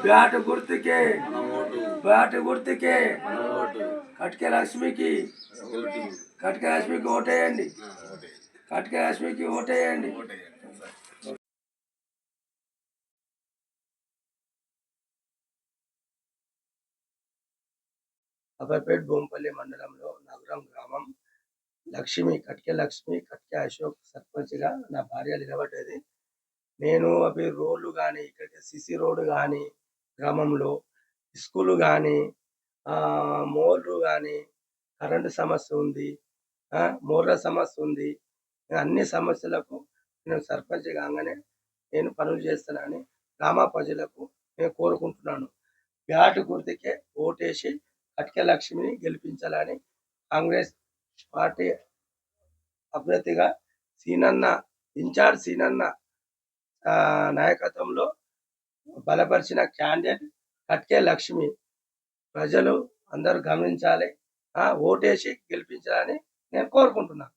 Bat గుర్తుకే bat గుర్తుకే కట్కే లక్ష్మికి ఓటేయండి. కట్కే లక్ష్మికి ఓటేయండి. అబర్పేట్ బొంపల్లి మండలంలో నగరం గ్రామం కట్కే కట్కే అశోక్ సర్పంచ్గా నా భార్య నిలబడ్డది. నేను అవి రోడ్లు కానీ ఇక్కడికి సిసి రోడ్డు కానీ గ్రామంలో స్కూలు కానీ మోర్లు కానీ కరెంటు సమస్య ఉంది, మోర్ల సమస్య ఉంది. అన్ని సమస్యలకు నేను సర్పంచ్ కాగానే నేను పనులు చేస్తానని గ్రామ ప్రజలకు నేను కోరుకుంటున్నాను. బ్యాట్ గుర్తుకే ఓటేసి కట్కే లక్ష్మిని గెలిపించాలని కాంగ్రెస్ పార్టీ అభ్యర్థిగా ఇన్ఛార్జ్ సీనన్న నాయకత్వంలో బలపరిచిన క్యాండిడేట్ కట్కే లక్ష్మి. ప్రజలు అందరూ గమనించాలి, ఓటేసి గెలిపించాలని నేను కోరుకుంటున్నాను.